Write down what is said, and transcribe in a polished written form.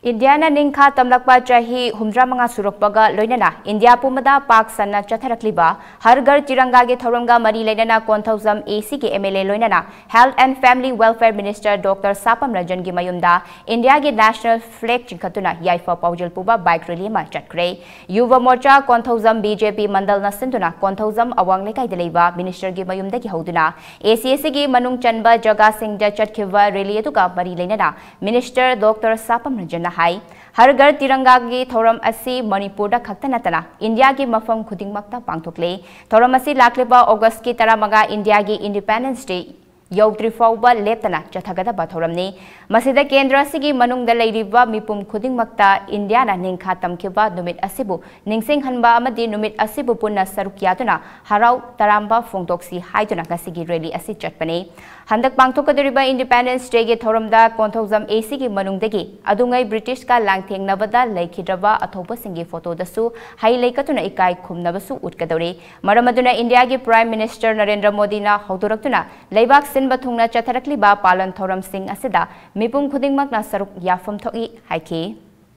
Indiana Ningkha Tamlakpa Chahi Humdra Manga Surokpaga Loinana India Pumada Park Sana Chatkhre Har Ghar Tiranga Ge Thoranga Mari Leinana Konthozam AC Ge MLA Loinana Health and Family Welfare Minister Dr. Sapam Ranjan Gi Mayumda India Ge National Flag Chinkatuna Yaifa Paujal Puba Bike Rally Ma Chatkhre Yuva Morcha Konthozam BJP Mandal Nasintuna Konthozam Awang Lekai Deleba Minister Gi Mayumda Gi Hoduna ACAC Gi Manung Chanba Jaga Singh Chatkhiva Rally Aduga Mari Leinana Minister Dr. Sapam Ranjan Har Ghar Tiranga gi thoram asi Manipur da khakta natana India gi mafam khudingmakta pangthokle thoram asi lakliba August ki taramaga India gi Independence Day Yaudri fauba leptana chathagada bathoramni masida kendra sigi manungda leiriba mipum khudingmakta India na ningkha tamkhiba numit asibu ningsing hanba amadi numit asibu punna sarukyatuna harau taramba phongdoksi haiduna gasigi rally asi chatpane handak pangthokadriba Independence Day ge thoramda konthozam AC gi manungdagi adungai British ka langtheng nabada leikidraba athoba singi photo dasu hai leikatuna ikai khumnabasu utkadori maramaduna India gi Prime Minister Narendra Modi na haudoraktuna leibak Sinba thungna chatharakliba palan thoram sing asida mipum khudingmakna saruk yafam thoki haiki